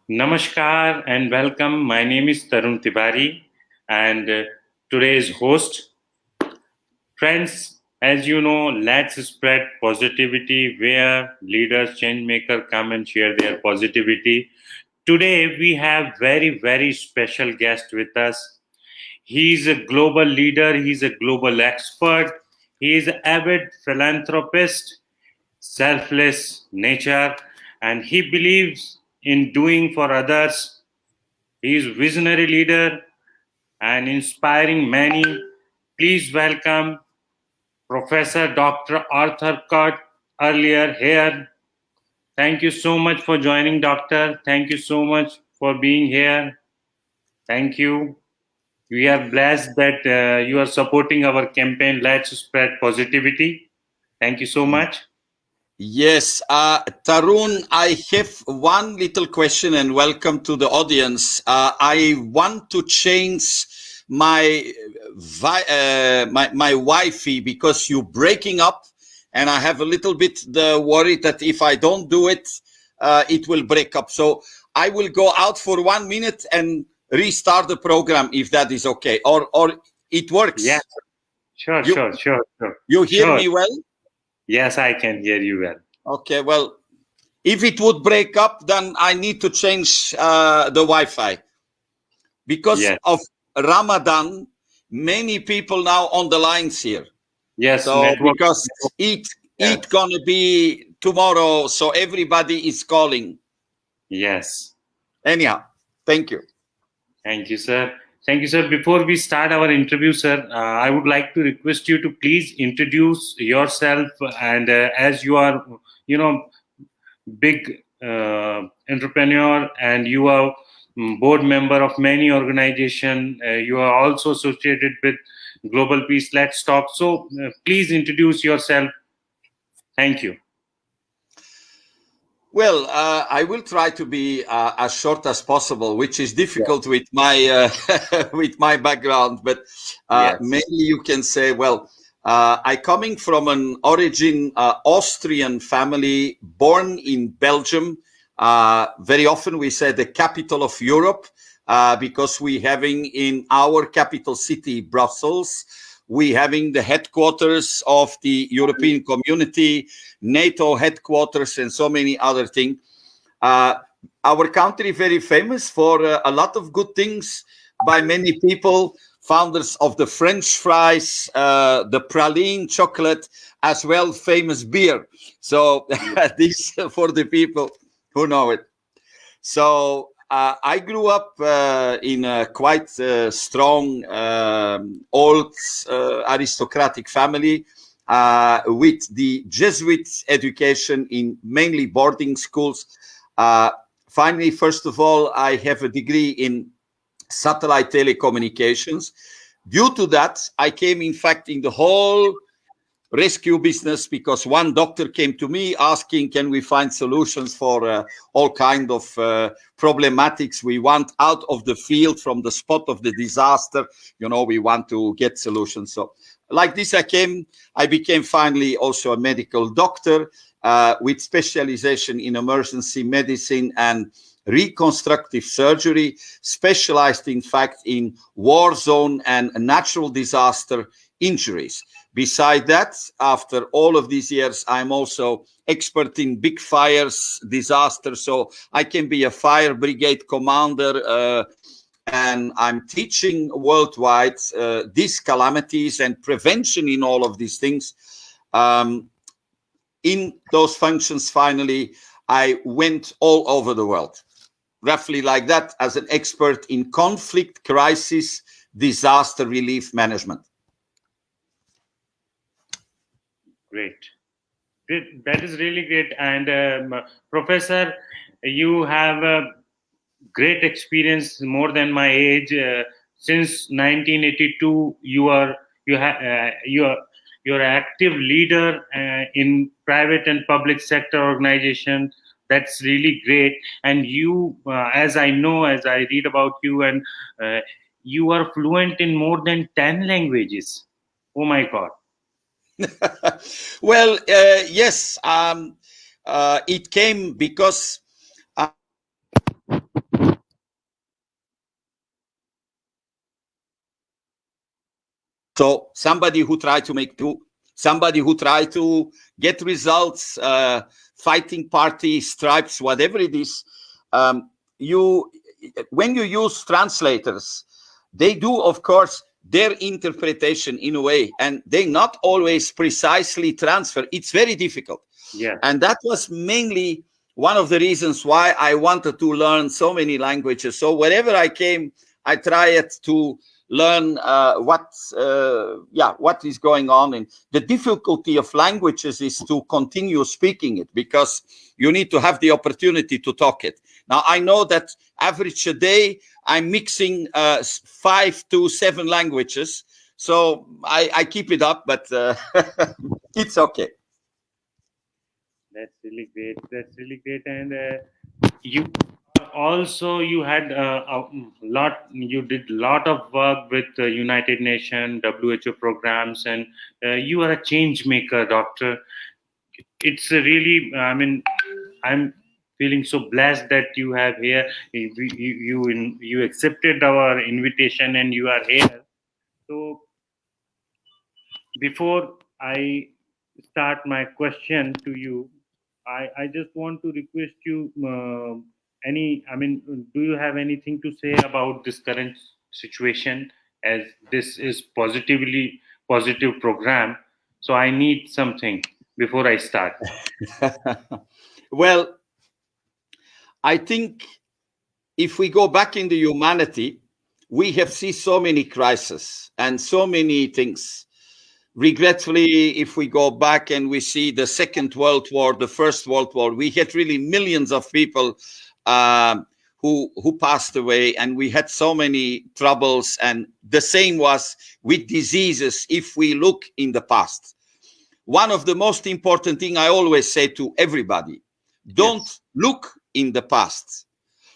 Namaskar and welcome. My name is Tarun Tiwari and today's host. Friends, as you know, let's spread positivity where leaders, change maker come and share their positivity. Today we have very special guest with us. He's a global leader, he's a global expert, he is an avid philanthropist, selfless nature, and he believes in doing for others. He is visionary leader and inspiring many. Please welcome Professor Dr. Arthur Kurt earlier here. Thank you so much for joining, Doctor. Thank you so much for being here. Thank you. We are blessed that you are supporting our campaign. Let's spread positivity. Thank you so much. Yes, Tarun, I have one little question and welcome to the audience. I want to change my my Wi-Fi because you're breaking up, and I have a little bit the worry that if I don't do it, it will break up. So I will go out for 1 minute and restart the program if that is okay, or it works. Yes, sure. You hear me well? Yes, I can hear you well. Okay, well, if it would break up, then I need to change the Wi-Fi. Because of Ramadan, many people now on the lines here. Yes, so because it gonna be tomorrow, so everybody is calling. Yes. Anyhow, thank you. Thank you, sir. Thank you, sir. Before we start our interview, sir, I would like to request you to please introduce yourself. And as you are, big entrepreneur and you are board member of many organization, you are also associated with Global Peace Let's Talk. So please introduce yourself. Thank you. Well, I will try to be as short as possible, which is difficult with my with my background. But mainly you can say, well, I coming from an origin Austrian family, born in Belgium. Very often we say the capital of Europe because we having in our capital city Brussels. We having the headquarters of the European Community, NATO headquarters, and so many other things. Our country very famous for a lot of good things by many people, founders of the French fries, the praline chocolate, as well famous beer. So this for the people who know it. So I grew up in a quite strong, old aristocratic family with the Jesuit education in mainly boarding schools. Finally, first of all, I have a degree in satellite telecommunications. Due to that, I came, in fact, in the whole rescue business because one doctor came to me asking, can we find solutions for all kind of problematics we want out of the field from the spot of the disaster. We want to get solutions. So like this, I became finally also a medical doctor with specialization in emergency medicine and reconstructive surgery, specialized in fact in war zone and natural disaster injuries. Beside that, after all of these years, I'm also expert in big fires, disasters. So I can be a fire brigade commander, and I'm teaching worldwide these calamities and prevention in all of these things. In those functions, finally, I went all over the world, roughly like that, as an expert in conflict, crisis, disaster relief management. Great. That is really great. And Professor, you have a great experience, more than my age. Since 1982, you're an active leader in private and public sector organization. That's really great. And you, as I know, as I read about you, and you are fluent in more than 10 languages. Oh my God. Well, yes, it came because So somebody who try to make somebody who try to get results, fighting party, stripes, whatever it is, you when you use translators, they do, of course, their interpretation in a way, and they not always precisely transfer. It's very difficult. Yeah. And that was mainly one of the reasons why I wanted to learn so many languages. So wherever I came, I tried to learn what is going on. And the difficulty of languages is to continue speaking it, because you need to have the opportunity to talk it. Now, I know that average a day, I'm mixing 5 to 7 languages. So I keep it up, but it's okay. That's really great. That's really great. And you also, you had a lot. You did a lot of work with United Nations, WHO programs, and you are a change maker, doctor. It's a really. I mean, I'm feeling so blessed that you have here. You accepted our invitation and you are here. So before I start my question to you, I just want to request you do you have anything to say about this current situation, as this is positive program? So I need something before I start. Well, I think if we go back in the humanity, we have seen so many crises and so many things. Regretfully, if we go back and we see the Second World War, the First World War, we had really millions of people who passed away, and we had so many troubles. And the same was with diseases if we look in the past. One of the most important thing I always say to everybody, don't Yes. look in the past.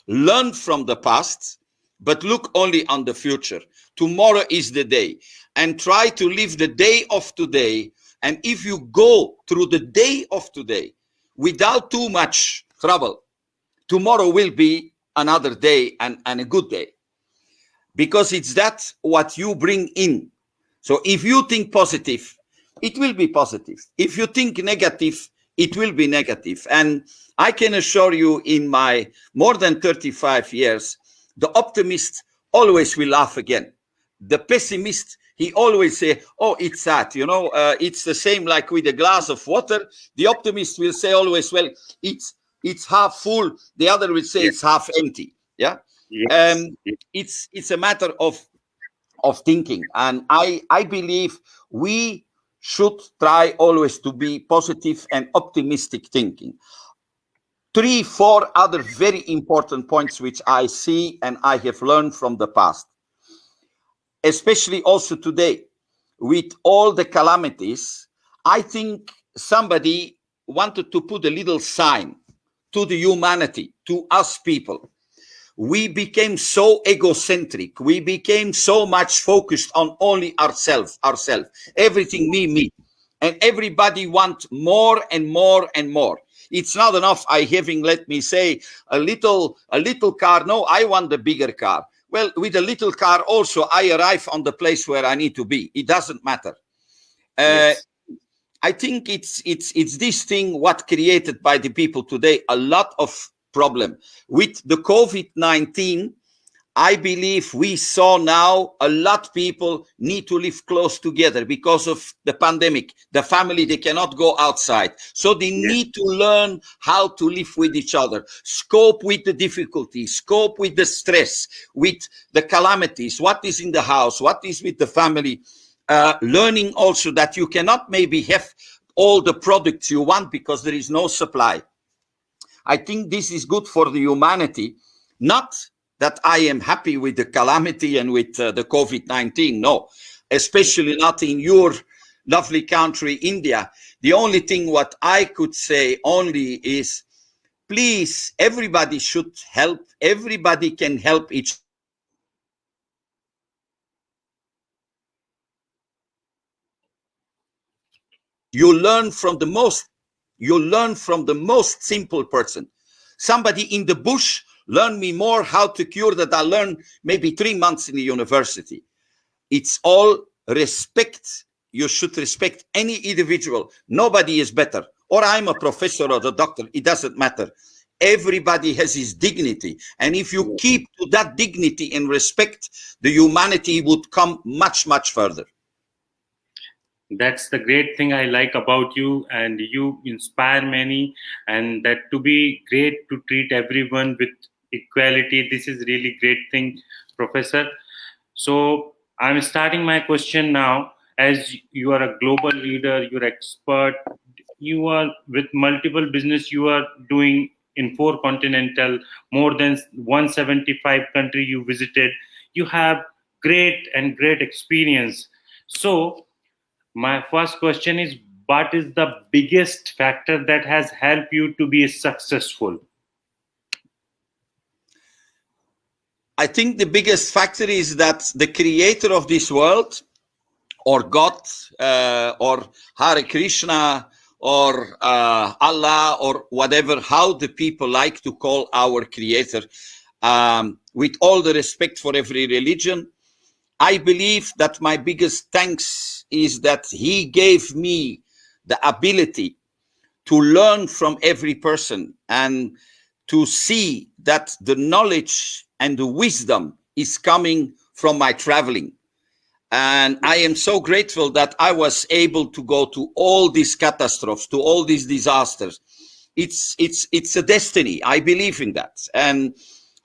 Learn from the past, but look only on the future. Tomorrow is the day, and try to live the day of today. And if you go through the day of today without too much trouble, tomorrow will be another day, and a good day, because it's that what you bring in. So if you think positive, it will be positive. If you think negative, it will be negative. And I can assure you, in my more than 35 years, the optimist always will laugh again. The pessimist, he always say, oh, it's sad. It's the same like with a glass of water. The optimist will say always, well, it's half full. The other will say Yes. it's half empty. Yeah. Yes. It's a matter of thinking. And I believe we should try always to be positive and optimistic thinking. 3, 4 other very important points which I see and I have learned from the past, especially also today with all the calamities. I think somebody wanted to put a little sign to the humanity, to us people. We became so egocentric. We became so much focused on only ourselves, everything me. And everybody wants more and more and more. It's not enough I having, let me say, a little car. No, I want the bigger car. Well, with a little car also, I arrive on the place where I need to be. It doesn't matter. Yes. I think it's this thing what created by the people today a lot of problem with the COVID-19. I believe we saw now a lot of people need to live close together because of the pandemic. The family, they cannot go outside. So they Yes. need to learn how to live with each other, cope with the difficulties, cope with the stress, with the calamities, what is in the house, what is with the family. Learning also that you cannot maybe have all the products you want because there is no supply. I think this is good for the humanity. Not that I am happy with the calamity and with the COVID-19, no, especially not in your lovely country, India. The only thing what I could say only is, please, everybody should help. Everybody can help each other. You learn from the most simple person. Somebody in the bush learned me more how to cure that I learned maybe 3 months in the university. It's all respect. You should respect any individual. Nobody is better. Or I'm a professor or a doctor. It doesn't matter. Everybody has his dignity. And if you keep to that dignity and respect, the humanity would come much, much further. That's the great thing I like about you, and you inspire many, and that to be great to treat everyone with equality. This is really great thing, Professor. So I'm starting my question now. As you are a global leader, you're expert, you are with multiple business you are doing in four continental, more than 175 country you visited. You have great experience. So my first question is, what is the biggest factor that has helped you to be successful? I think the biggest factor is that the creator of this world, or God, or Hare Krishna, or Allah, or whatever, how the people like to call our creator, with all the respect for every religion, I believe that my biggest thanks is that he gave me the ability to learn from every person and to see that the knowledge and the wisdom is coming from my traveling. And I am so grateful that I was able to go to all these catastrophes, to all these disasters. It's a destiny. I believe in that. And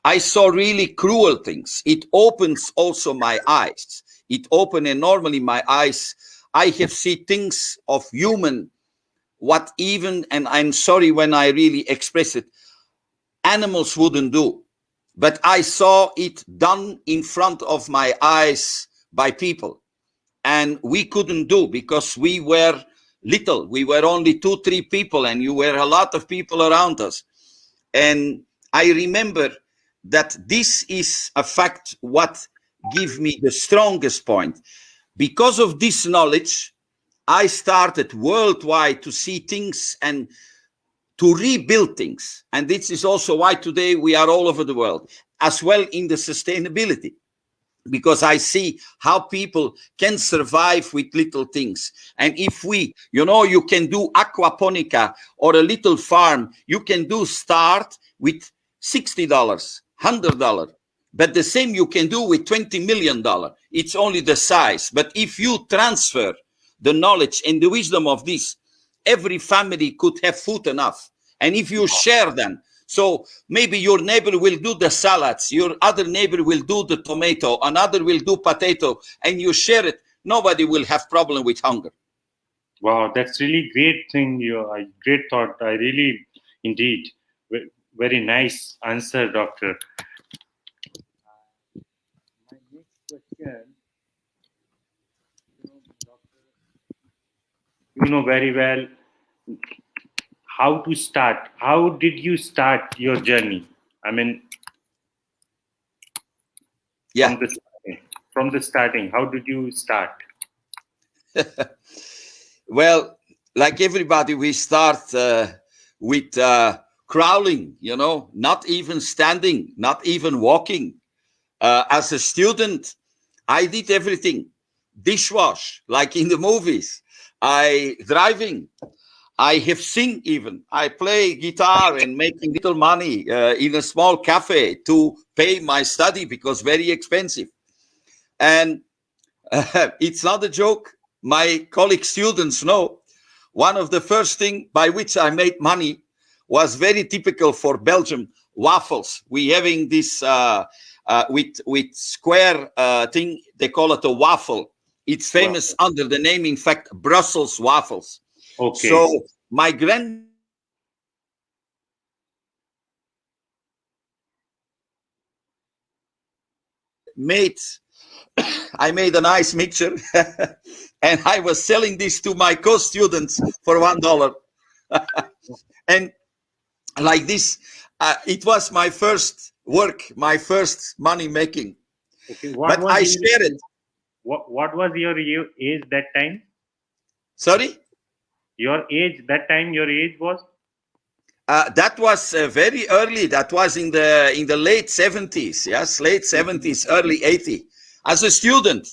I saw really cruel things. It opens also my eyes. It opened enormously my eyes. I have seen things of human, what even, and I'm sorry when I really express it, animals wouldn't do. But I saw it done in front of my eyes by people. And we couldn't do because we were little. We were only 2-3 people, and you were a lot of people around us. And I remember that this is a fact what give me the strongest point. Because of this knowledge, I started worldwide to see things and to rebuild things. And this is also why today we are all over the world, as well in the sustainability, because I see how people can survive with little things. And if we, you can do aquaponica or a little farm, you can do start with $60, $100. But the same you can do with $20 million. It's only the size. But if you transfer the knowledge and the wisdom of this, every family could have food enough. And if you share them, so maybe your neighbor will do the salads, your other neighbor will do the tomato, another will do potato, and you share it, nobody will have problem with hunger. Wow, that's really great thing. Great thought. I really, indeed, very nice answer, doctor. My next question, doctor, you know very well how to start. How did you start your journey? I mean, Yeah. From the starting, how did you start? Well, like everybody, we start with crawling, not even standing, not even walking. As a student, I did everything. Dishwash, like in the movies. I driving. I have sing even. I play guitar and making little money in a small cafe to pay my study because very expensive. And it's not a joke. My colleague students know one of the first thing by which I made money was very typical for Belgium, waffles. We having this with square thing, they call it a waffle. It's famous under the name, in fact, Brussels waffles. Okay. So my grand made I made a nice mixture and I was selling this to my co-students for $1. And like this, it was my first work, my first money making. Okay. But I shared it. What was your age that time? Sorry? Your age that time, your age was? That was very early. That was in the late 70s. Yes, late 70s, early 80s. As a student.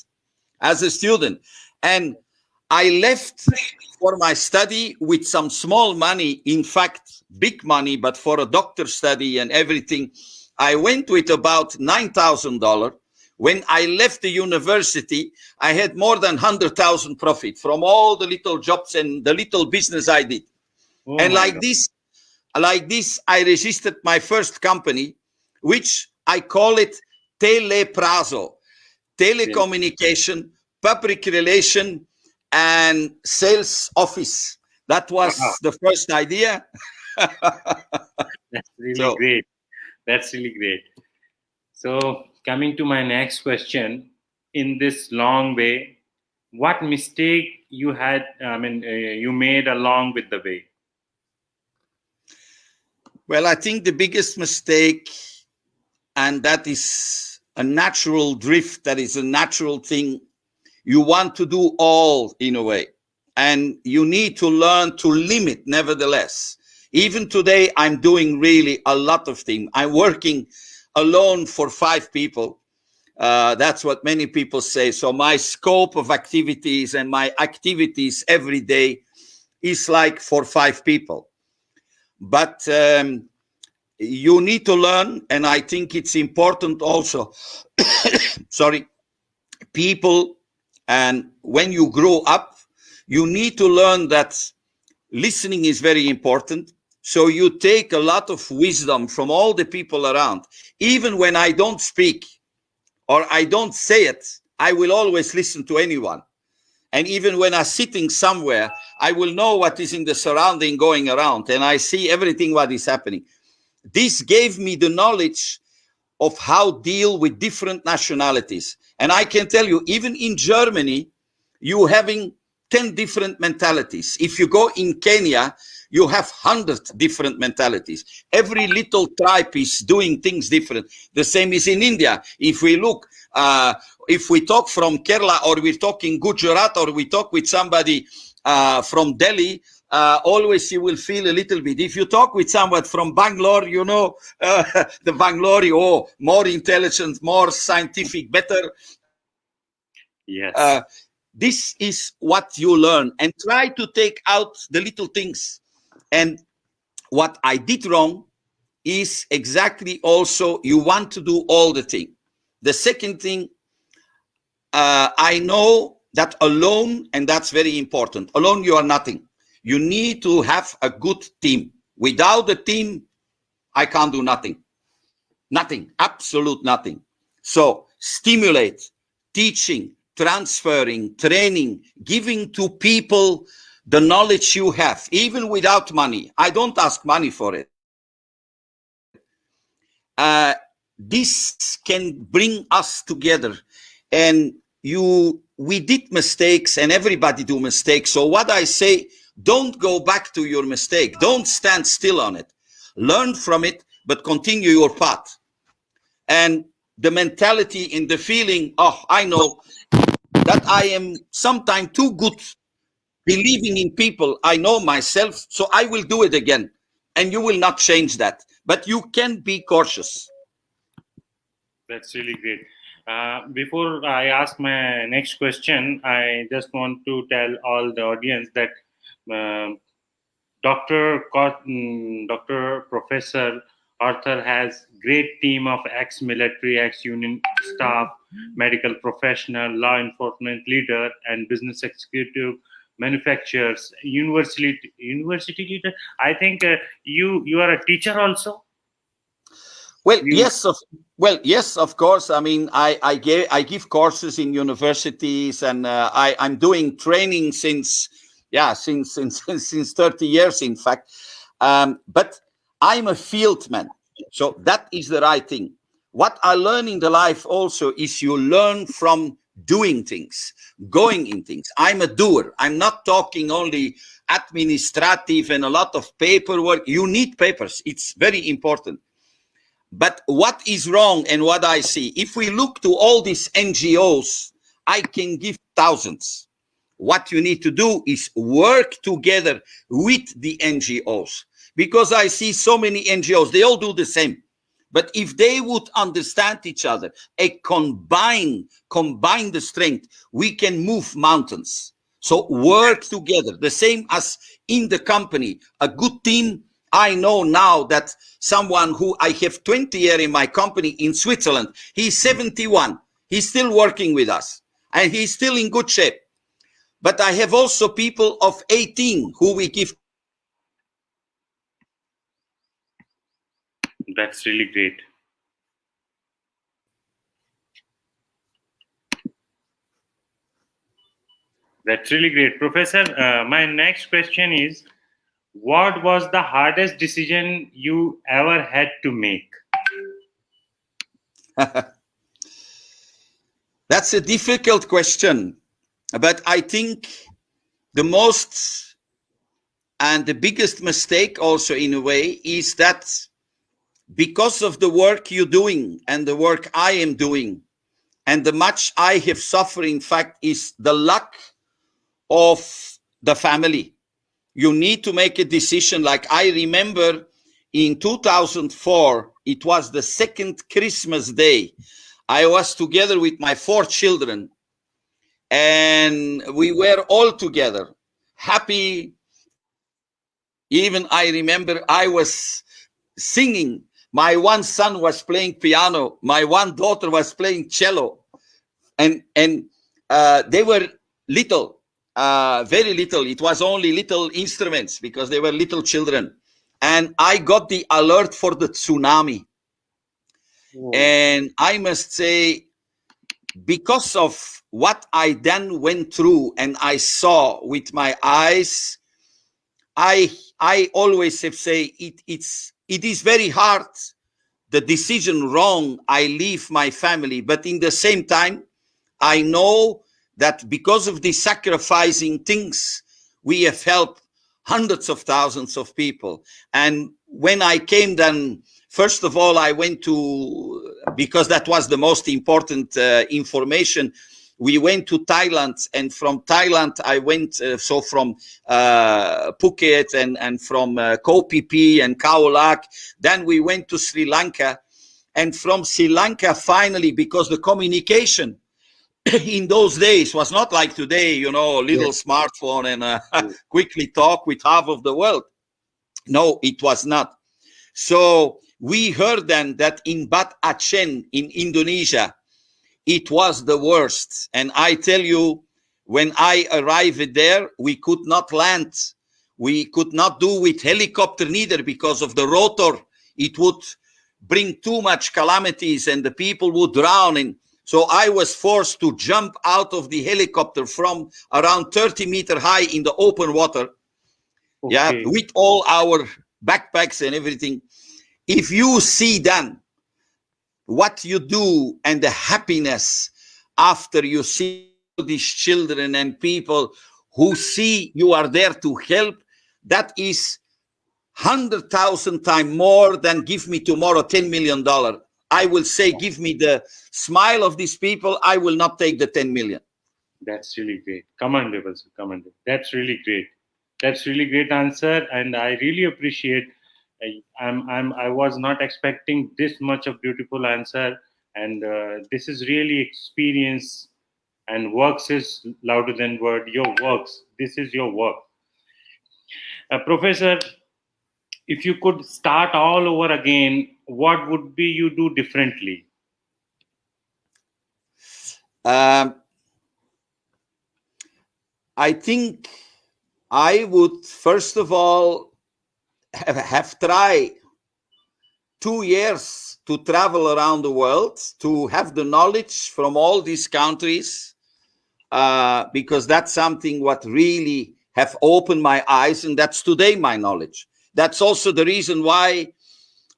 as a student. And I left for my study with some small money, in fact, big money, but for a doctor study and everything, I went with about $9,000. When I left the university, I had more than 100,000 profit from all the little jobs and the little business I did. Oh And my God. like this, I registered my first company, which I call it Teleprazo, telecommunication, public relation, and sales office. That Wow, was the first idea. that's really So, great. That's really great. So, coming to my next question, in this long way, what mistake you had? You made along with the way. well, I think the biggest mistake, and that is a natural drift, that is a natural thing. You want to do all in a way, and you need to learn to limit, nevertheless. Even today, I'm doing really a lot of things. I'm working alone for 5 people. That's what many people say. So my scope of activities and my activities every day is like for 5 people. But you need to learn, and I think it's important also. Sorry, people, and when you grow up, you need to learn that listening is very important. So you take a lot of wisdom from all the people around. Even when I don't speak or I don't say it, I will always listen to anyone. And even when I'm sitting somewhere, I will know what is in the surrounding going around, and I see everything what is happening. This gave me the knowledge of how deal with different nationalities. And I can tell you, even in Germany, you having 10 different mentalities. If you go in Kenya, you have 100 different mentalities. Every little tribe is doing things different. The same is in India. If we look, if we talk from Kerala, or we're talking Gujarat, or we talk with somebody from Delhi, always you will feel a little bit. If you talk with someone from Bangalore, you know, the Bangalore, oh, more intelligent, more scientific, better. Yes. This is what you learn, and try to take out the little things. And what I did wrong is exactly also you want to do all the thing. The second thing, I know that alone, and that's very important, alone you are nothing. You need to have a good team. Without the team, I can't do nothing. Nothing, absolute nothing. So stimulate, teaching, transferring, training, giving to people the knowledge you have, even without money. I don't ask money for it. This can bring us together. And we did mistakes, and everybody do mistakes. So what I say, don't go back to your mistake. Don't stand still on it. Learn from it, but continue your path. And the mentality in the feeling, oh, I know that I am sometimes too good believing in people. I know myself, so I will do it again. And you will not change that. But you can be cautious. That's really great. Before I ask my next question, I just want to tell all the audience that uh, Dr. Professor Arthur has great team of ex-military, ex-union staff, medical professional, law enforcement leader, and business executive, manufacturers, university leader. I think you are a teacher also. Well, You yes, of course. I mean, I give courses in universities, and I'm doing training since, yeah, since 30 years, in fact. But I'm a field man, so that is the right thing. What I learn in the life also is you learn from doing things, going in things. I'm a doer. I'm not talking only administrative and a lot of paperwork. You need papers. It's very important. But what is wrong, and what I see, if we look to all these NGOs, I can give thousands. What you need to do is work together with the NGOs, because I see so many NGOs, they all do the same. But if they would understand each other, combine the strength, we can move mountains. So work together, the same as in the company, a good team. I know now that someone who I have 20 years in my company in Switzerland, he's 71. He's still working with us and he's still in good shape. But I have also people of 18 who we give. That's really great. That's really great. Professor, my next question is, what was the hardest decision you ever had to make? That's a difficult question, but I think the most and the biggest mistake also in a way is that because of the work you're doing and the work I am doing and the much I have suffered, in fact, is the luck of the family. You need to make a decision. Like I remember in 2004, it was the second Christmas day. I was together with my 4 children and we were all together, happy. Even I remember I was singing. My one son was playing piano. My one daughter was playing cello. And they were little, very little. It was only little instruments because they were little children. And I got the alert for the tsunami. Whoa. And I must say, because of what I then went through and I saw with my eyes, I always have say it is very hard. The decision wrong, I leave my family, but in the same time, I know that because of the sacrificing things, we have helped hundreds of thousands of people. And when I came then, first of all, I went to, because that was the most important information, we went to Thailand, and from Thailand I went, from Phuket and from Koh Phi Phi and Khao Lak. Then we went to Sri Lanka, and from Sri Lanka finally, because the communication in those days was not like today, little smartphone and quickly talk with half of the world. No, it was not. So we heard then that in Bat Aceh in Indonesia, it was the worst. And I tell you, when I arrived there, we could not land. We could not do with helicopter neither because of the rotor. It would bring too much calamities and the people would drown. And so I was forced to jump out of the helicopter from around 30 meters high in the open water. Okay. Yeah, with all our backpacks and everything. If you see then what you do and the happiness after you see these children and people who see you are there to help, that is 100,000 times more than give me tomorrow $10 million. I will say, give me the smile of these people. I will not take the 10 million. That's really great. Commendable, sir. Commendable. That's really great. That's really great answer, and I really appreciate. I was not expecting this much of beautiful answer, and this is really experience. And works is louder than word. Your works. This is your work, Professor. If you could start all over again, what would be you do differently? I think I would first of all have tried 2 years to travel around the world, to have the knowledge from all these countries, because that's something what really have opened my eyes, and that's today my knowledge. That's also the reason why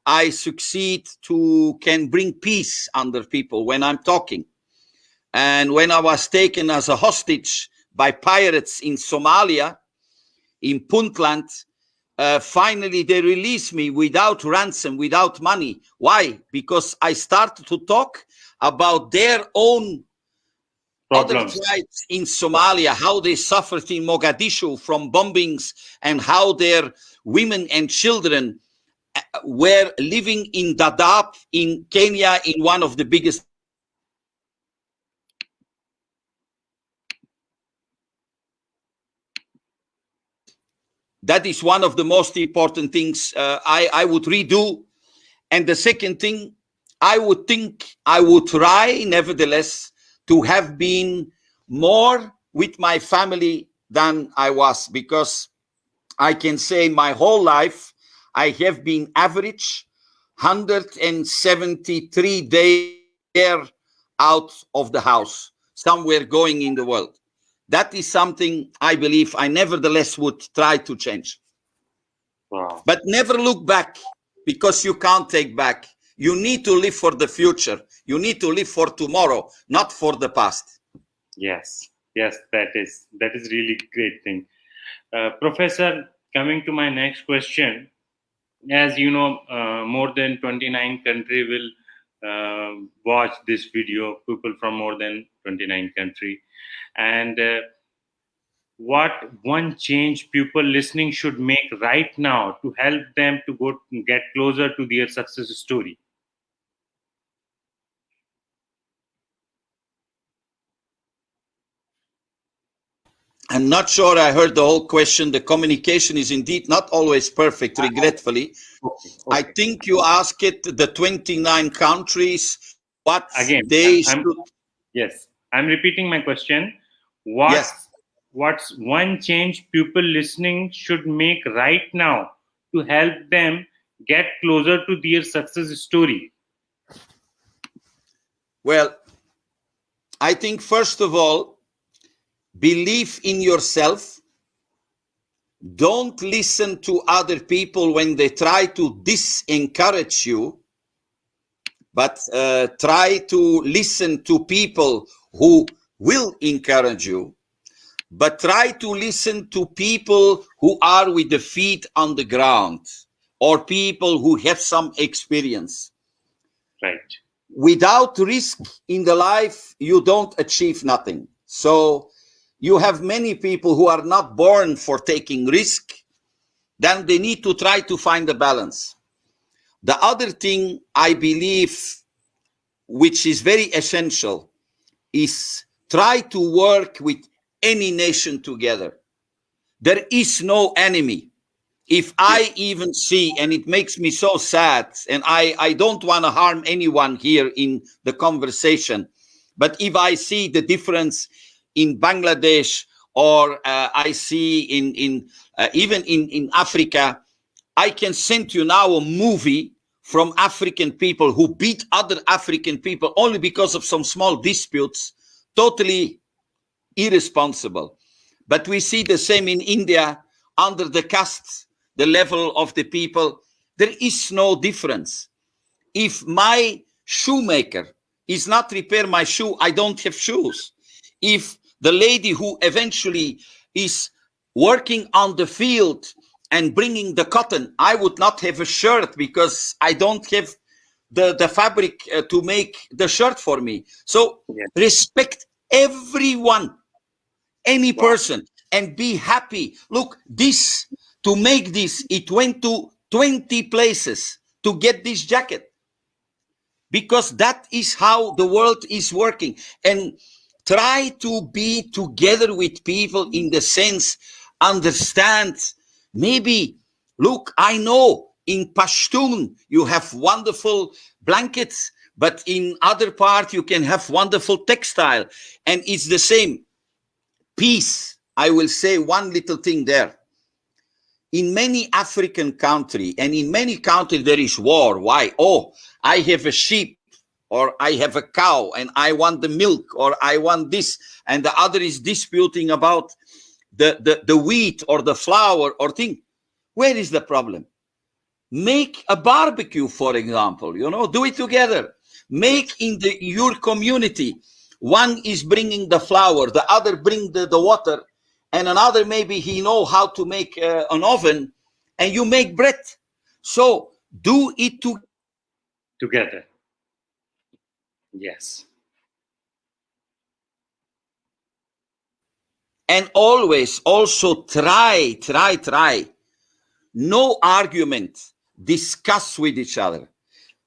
I succeed to can bring peace under people when I'm talking. And when I was taken as a hostage by pirates in Somalia, in Puntland, finally they released me without ransom, without money. Why? Because I started to talk about their own other tribes in Somalia, how they suffered in Mogadishu from bombings and how their women and children were living in Dadaab in Kenya, in one of the biggest. That is one of the most important things I would redo. And the second thing, I would think I would try, nevertheless, to have been more with my family than I was, because I can say my whole life I have been average 173 days a year out of the house, somewhere going in the world. That is something I believe I nevertheless would try to change. Wow. But never look back, because you can't take back. You need to live for the future. You need to live for tomorrow, not for the past. Yes, yes, that is really great thing. Professor, coming to my next question, as you know, more than 29 country will watch this video. People from more than 29 country, and what one change people listening should make right now to help them to get closer to their success story? I'm not sure I heard the whole question. The communication is indeed not always perfect, regretfully. Okay, I okay. think you asked it, the 29 countries, what Again, they I'm should. yes, I'm repeating my question. Yes. What's one change people listening should make right now to help them get closer to their success story? Well, I think, first of all, believe in yourself. Don't listen to other people when they try to disencourage you, but try to listen to people who will encourage you. But try to listen to people who are with the feet on the ground, or people who have some experience. Right. Without risk in the life, you don't achieve nothing. So you have many people who are not born for taking risk. Then they need to try to find a balance. The other thing I believe, which is very essential, is try to work with any nation together. There is no enemy. If Yes. I even see, and it makes me so sad, and I don't want to harm anyone here in the conversation, but if I see the difference in Bangladesh, or I see in even in Africa, I can send you now a movie from African people who beat other African people only because of some small disputes, totally irresponsible. But we see the same in India, under the castes, the level of the people. There is no difference. If my shoemaker is not repair my shoe, I don't have shoes. If the lady who eventually is working on the field and bringing the cotton, I would not have a shirt because I don't have the fabric to make the shirt for me. So Yes. respect everyone, any Wow. person, and be happy. Look, this, to make this, it went to 20 places to get this jacket, because that is how the world is working. And try to be together with people in the sense, understand, maybe, look, I know in Pashtun you have wonderful blankets, but in other part you can have wonderful textile, and it's the same. Peace. I will say one little thing there. In many African countries, and in many countries, there is war. Why? Oh, I have a sheep, or I have a cow, and I want the milk, or I want this, and the other is disputing about the wheat or the flour or thing. Where is the problem? Make a barbecue, for example, do it together. Make in your community, one is bringing the flour, the other bring the water, and another maybe he know how to make an oven, and you make bread. So do it Together. Yes. and always also try. No argument. discuss with each other.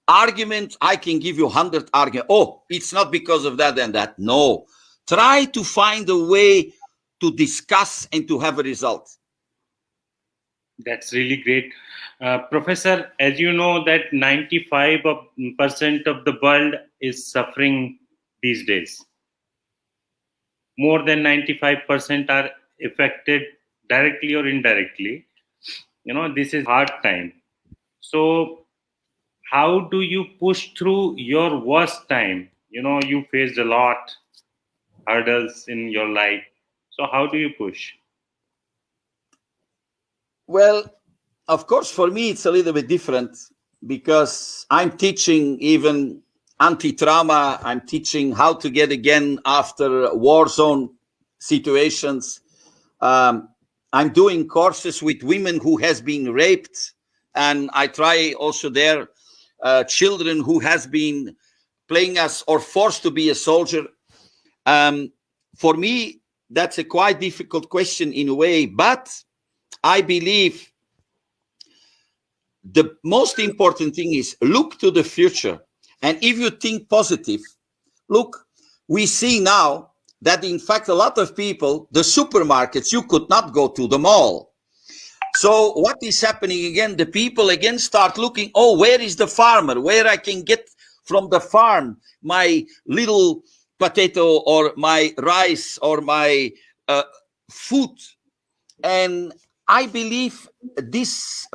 Argument, I can give you 100 arguments. Oh, it's not because of that and that. No. Try to find a way to discuss and to have a result. That's really great. Professor, as you know that 95% of the world is suffering these days. More than 95% are affected directly or indirectly. This is hard time. So how do you push through your worst time? You faced a lot hurdles in your life. So how do you push? Well, of course, for me, it's a little bit different because I'm teaching even anti-trauma. I'm teaching how to get again after war zone situations. I'm doing courses with women who has been raped, and I try also their children who has been playing as or forced to be a soldier. For me, that's a quite difficult question in a way, but I believe the most important thing is look to the future. And if you think positive, look, we see now that in fact a lot of people, the supermarkets, you could not go to the mall. So what is happening again? The people again start looking, oh, where is the farmer? Where I can get from the farm my little potato or my rice or my food. And I believe this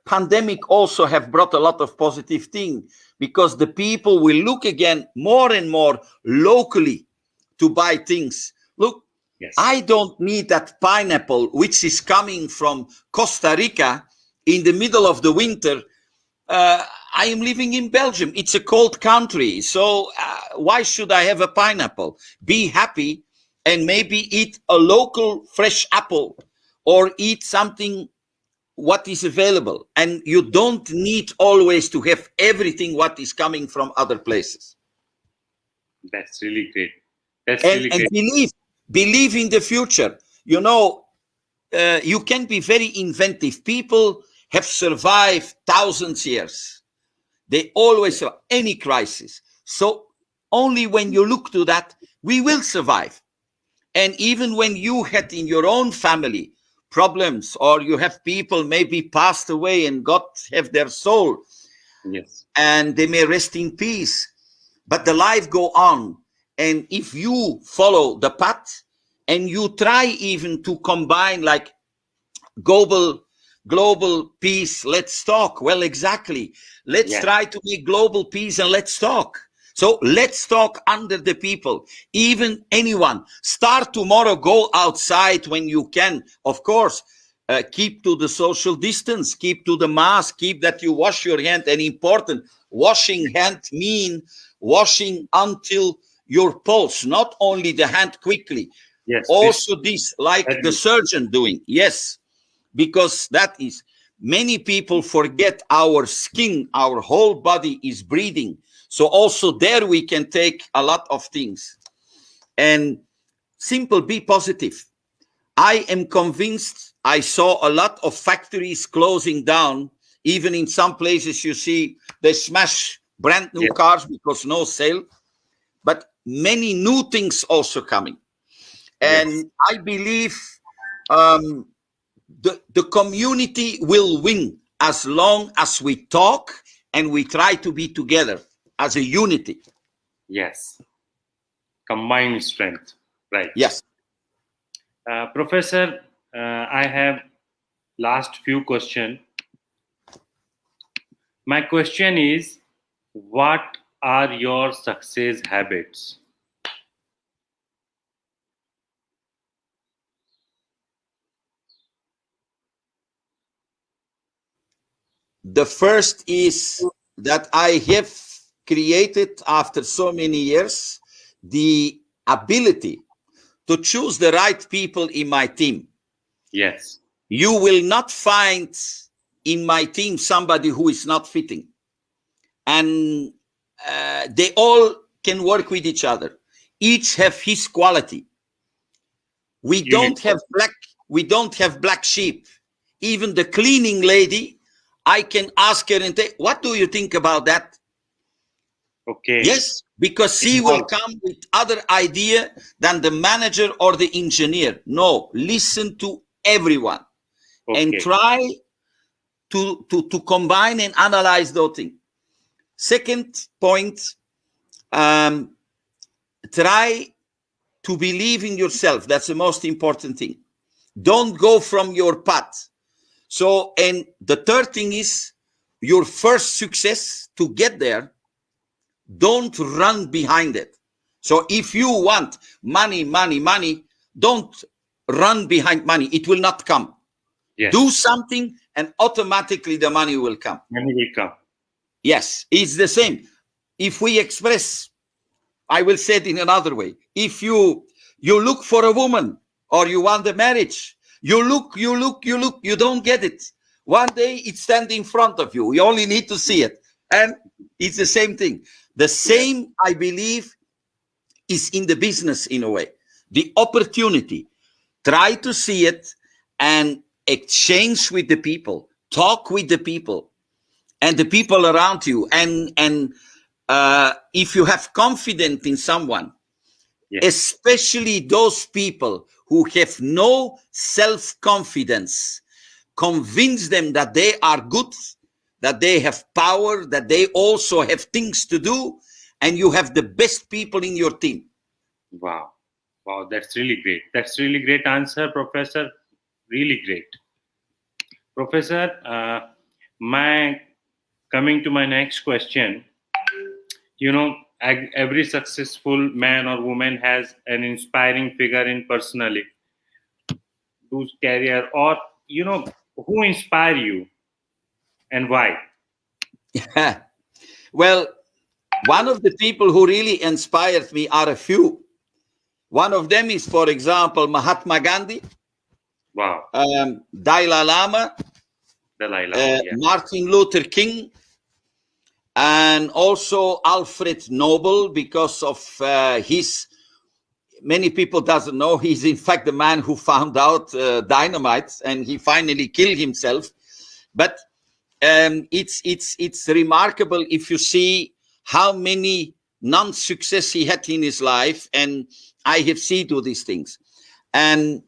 pandemic also have brought a lot of positive thing because the people will look again more and more locally to buy things. Look, Yes. I don't need that pineapple which is coming from Costa Rica in the middle of the winter. I am living in Belgium. It's a cold country. So why should I have a pineapple? Be happy and maybe eat a local fresh apple or eat something what is available. And you don't need always to have everything what is coming from other places. That's really great. That's And really great. believe in the future. You can be very inventive. People have survived thousands of years. They always survive any crisis. So only when you look to that, we will survive. And even when you had in your own family problems, or you have people maybe passed away and God have their soul, Yes. and they may rest in peace, but the life go on. And if you follow the path and you try even to combine like global peace, let's talk. Well, exactly. Let's Yes. try to make global peace and let's talk. So let's talk under the people, even anyone. Start tomorrow, go outside when you can. Of course, keep to the social distance, keep to the mask, keep that you wash your hand. And important, washing hand mean washing until your pulse, not only the hand quickly. Yes. Also this, like the Agree. surgeon doing. Yes, because that is, many people forget our skin, our whole body is breathing. So also there we can take a lot of things. And simple, be positive. I am convinced. I saw a lot of factories closing down. Even in some places you see they smash brand new cars because no sale. But many new things also coming. And Yes. I believe the community will win as long as we talk and we try to be together as a unity. Yes. Combined strength. Right. Yes. Professor, I have last few questions. My question is, what are your success habits? The first is that I have created after so many years the ability to choose the right people in my team. Yes. You will not find in my team somebody who is not fitting. And they all can work with each other. Each have his quality. We Unit. don't have black sheep. Even the cleaning lady, I can ask her and say, what do you think about that? Okay. Yes, because she will come with other idea than the manager or the engineer. No, listen to everyone and try to combine and analyze those things. Second point, try to believe in yourself. That's the most important thing. Don't go from your path. So, and the third thing is your first success to get there. Don't run behind it. So if you want money, money, money, don't run behind money. It will not come. Yes. Do something and automatically the money will come. Money will come. Yes, it's the same. If we express, I will say it in another way. If you look for a woman or you want a marriage, you look, you don't get it. One day it's standing in front of you. You only need to see it. And it's the same thing. The same, I believe, is in the business in a way. The opportunity. Try to see it and exchange with the people. Talk with the people and the people around you. And if you have confidence in someone, especially those people who have no self-confidence, convince them that they are good, that they have power, that they also have things to do, and you have the best people in your team. Wow. Wow, that's really great. That's really great answer, Professor. Really great. Professor, coming to my next question, you know, every successful man or woman has an inspiring figure in personally whose career, or you know, who inspire you and why? Well, one of the people who really inspired me are a few. One of them is, for example, Mahatma Gandhi. Wow. Dalai Lama, Martin Luther King, and also Alfred Nobel, because of his, many people doesn't know, he's in fact the man who found out dynamite, and he finally killed himself. But it's remarkable if you see how many non-success he had in his life, and I have seen to these things. And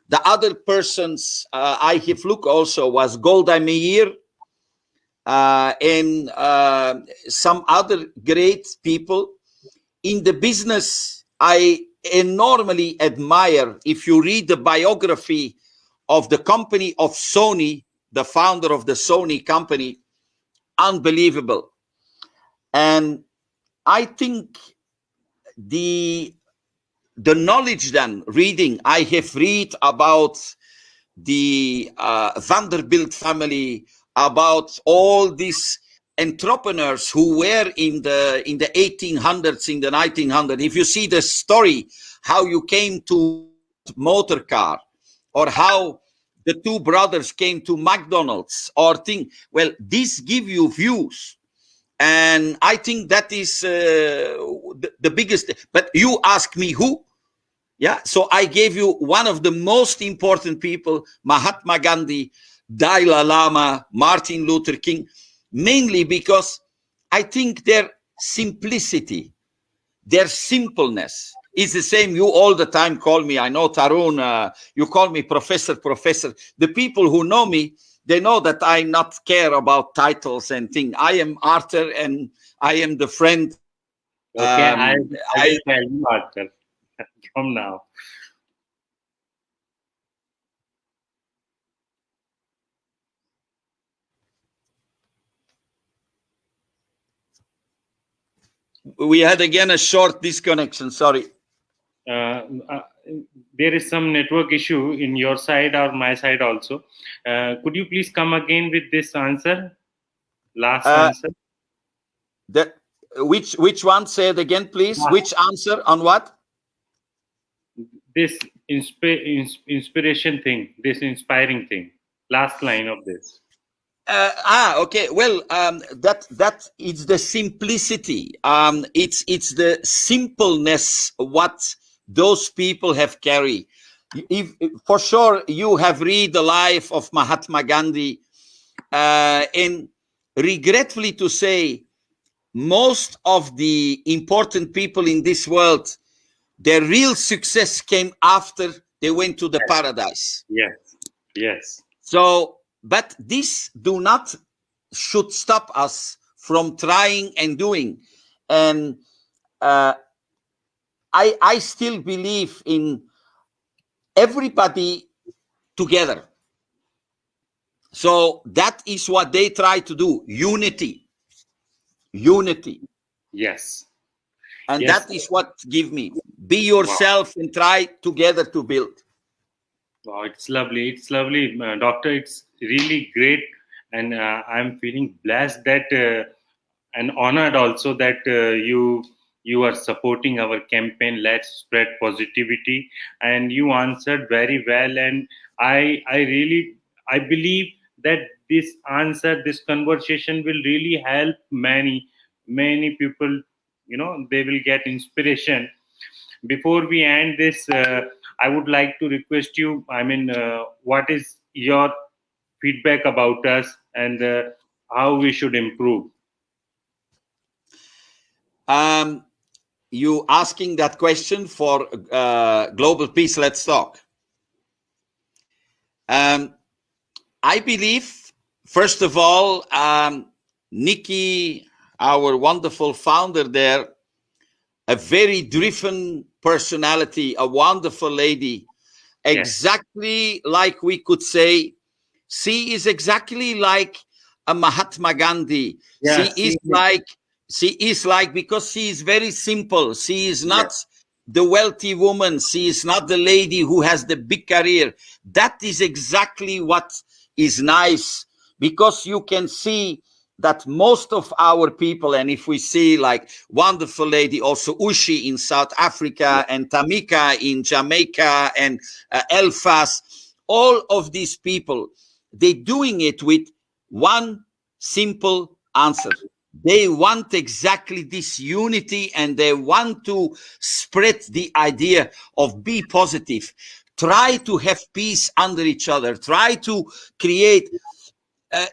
the other persons I have looked also was Golda Meir, and some other great people. In the business, I enormously admire, if you read the biography of the company of Sony, the founder of the Sony company, unbelievable. And I think the knowledge then, reading, I have read about the Vanderbilt family, about all these entrepreneurs who were in the 1800s, in the 1900s. If you see the story, how you came to motor car, or how the two brothers came to McDonald's, or thing. Well, this give you views. And I think that is the biggest. But you ask me who? Yeah, so I gave you one of the most important people, Mahatma Gandhi, Dalai Lama, Martin Luther King, mainly because I think their simplicity, their simpleness is the same. You all the time call me, I know, Tarun, you call me professor. The people who know me, they know that I not care about titles and things. I am Arthur, and I am the friend. Okay, I will tell you, Arthur. Come now. We had again a short disconnection. Sorry. There is some network issue in your side or my side also. Could you please come again with this answer? Last answer. Which one? Say it again, please. Which answer on what? This inspiration thing, this inspiring thing. Last line of this. Okay. Well, that it's the simplicity. It's the simpleness what those people have carried. If for sure you have read the life of Mahatma Gandhi, And regretfully to say, most of the important people in this world, their real success came after they went to the paradise. Yes. Yes. So, but this do not should stop us from trying and doing. And uh, I still believe in everybody together. So that is what they try to do: unity, unity. Yes. And Yes. that is what give me: be Wow. yourself and try together to build. Wow, it's lovely. It's lovely, Doctor. It's really great, and I'm feeling blessed that and honored also that you are supporting our campaign. Let's spread positivity, and you answered very well. And I really I believe that this answer, this conversation will really help many people. You know, they will get inspiration. Before we end this, I would like to request you. I mean, what is your feedback about us and how we should improve? Um, you asking that question for global peace? Let's talk. Um, I believe, first of all, Nikki, our wonderful founder there, a very driven personality, a wonderful lady, Yes. exactly like we could say, she is exactly like a Mahatma Gandhi. Yeah. See. She is like, because she is very simple. She is Yes. not the wealthy woman. She is not the lady who has the big career. That is exactly what is nice, because you can see that most of our people, and if we see like wonderful lady also Ushi in South Yes. Africa and Tamika in Jamaica and Elfas, all of these people, they doing it with one simple answer. They want exactly this unity, and they want to spread the idea of be positive. Try to have peace under each other. Try to create.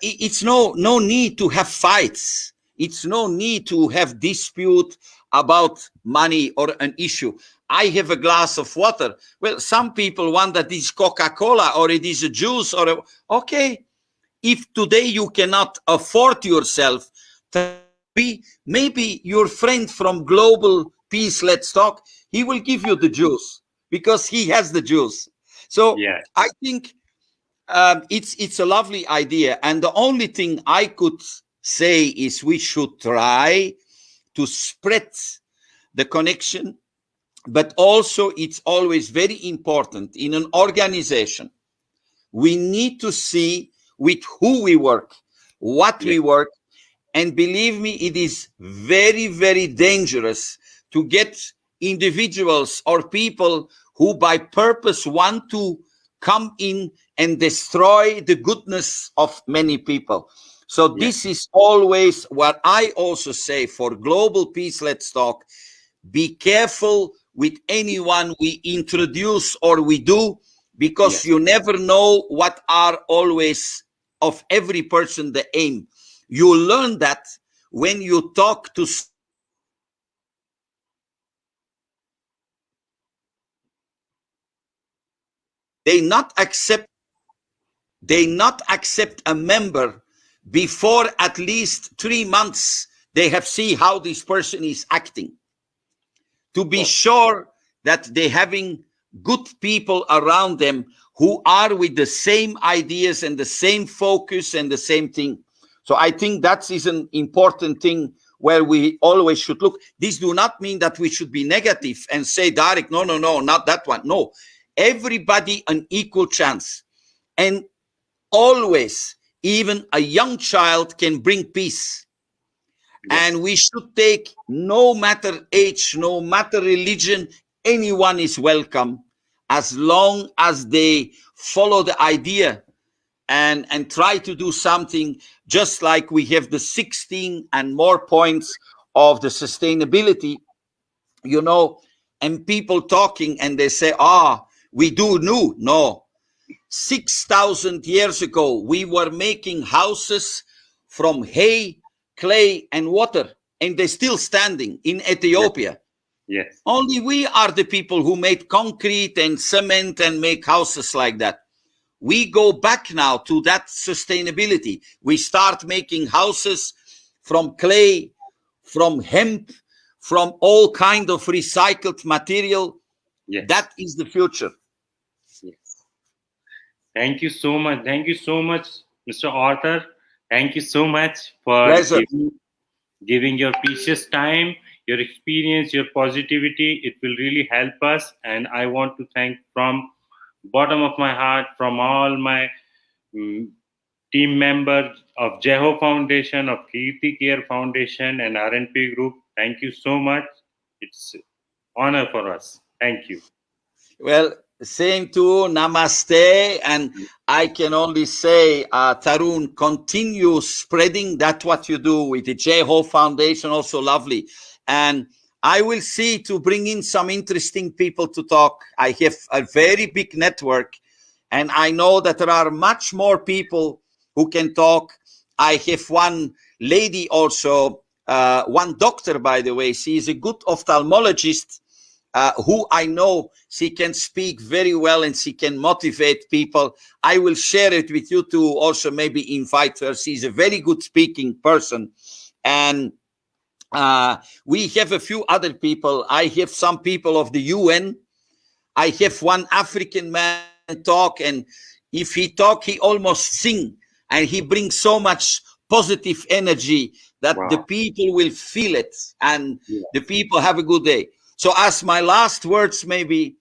It's no need to have fights. It's no need to have dispute about money or an issue. I have a glass of water. Well, some people want that it's Coca-Cola or it is a juice or okay. If today you cannot afford yourself, try to be maybe your friend from Global Peace. Let's talk. He will give you the juice because he has the juice. So Yes. I think it's a lovely idea, and the only thing I could say is we should try to spread the connection, but also it's always very important in an organization. We need to see with who we work, what Yes. we work, and believe me, it is very, very dangerous to get individuals or people who by purpose want to come in and destroy the goodness of many people. So Yes. this is always what I also say for global peace. Let's talk. Be careful with anyone we introduce or we do, because Yes. you never know what are always of every person the aim. You learn that when you talk to someone they not accept they not accept a member before at least 3 months they have seen how this person is acting, to be Oh, sure that they having good people around them who are with the same ideas and the same focus and the same thing. So I think that is an important thing where we always should look. This do not mean that we should be negative and say direct, no, no, no, not that one. No, everybody an equal chance. And always, even a young child can bring peace. And yes. we should take, no matter age, no matter religion, anyone is welcome, as long as they follow the idea and try to do something, just like we have the 16 and more points of the sustainability, you know, and people talking and they say, we do new. No, 6,000 years ago, we were making houses from hay, clay, and water, and they're still standing in Ethiopia. Yes. Only we are the people who made concrete and cement and make houses like that. We go back now to that sustainability. We start making houses from clay, from hemp, from all kind of recycled material. Yes. That is the future. Yes. Thank you so much. Thank you so much, Mr. Arthur. Thank you so much for giving your precious time, your experience, your positivity. It will really help us. And I want to thank from bottom of my heart, from all my mm, team members of Jeho Foundation, of Kirti Care Foundation, and RNP Group. Thank you so much. It's honor for us. Thank you. Well, same too. Namaste. And I can only say, Tarun, continue spreading. That's what you do with the Jeho Foundation. Also lovely. And I will see to bring in some interesting people to talk. I have a very big network, and I know that there are much more people who can talk. I have one lady also, one doctor, by the way. She is a good ophthalmologist, who I know she can speak very well and she can motivate people. I will share it with you to also maybe invite her. She's a very good speaking person. And we have a few other people. I have some people of the UN. I have one African man talk, and if he talk, he almost sing, and he brings so much positive energy that the people will feel it, and the people have a good day. So as my last words, maybe,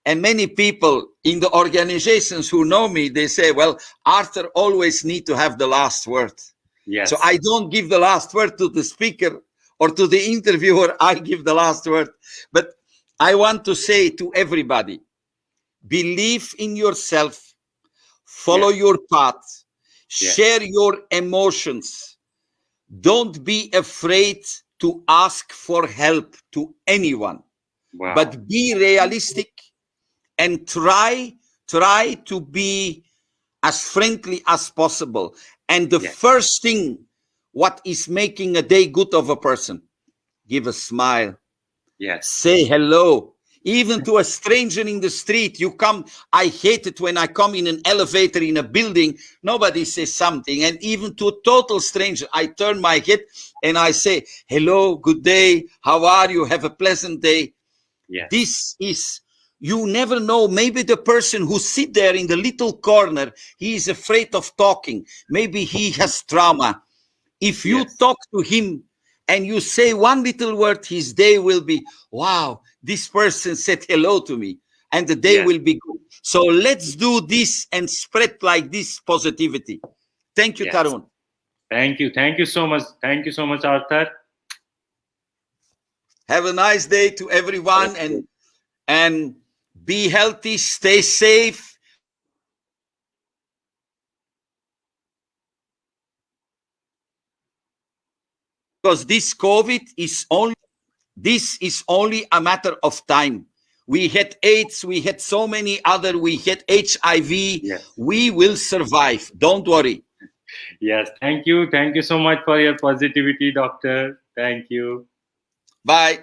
and many people in the organizations who know me, they say, well, Arthur always need to have the last word. Yes. So I don't give the last word to the speaker or to the interviewer. I give the last word. But I want to say to everybody, believe in yourself, follow your path, share your emotions. Don't be afraid to ask for help to anyone, but be realistic and try to be as friendly as possible. And the first thing, what is making a day good of a person, give a smile. Say hello. Even to a stranger in the street, you come. I hate it when I come in an elevator in a building, nobody says something. And even to a total stranger, I turn my head and I say, hello, good day, how are you? Have a pleasant day. This is, you never know, maybe the person who sit there in the little corner, he is afraid of talking. Maybe he has trauma. If you talk to him and you say one little word, his day will be, wow, this person said hello to me, and the day will be good. So let's do this and spread like this positivity. Thank you, Tarun. Thank you. Thank you so much. Thank you so much, Arthur. Have a nice day to everyone, and be healthy, stay safe. Because this COVID is only a matter of time. We had AIDS, we had so many other, we had HIV. We will survive. Don't worry. Yes, thank you. Thank you so much for your positivity, doctor. Thank you. Bye.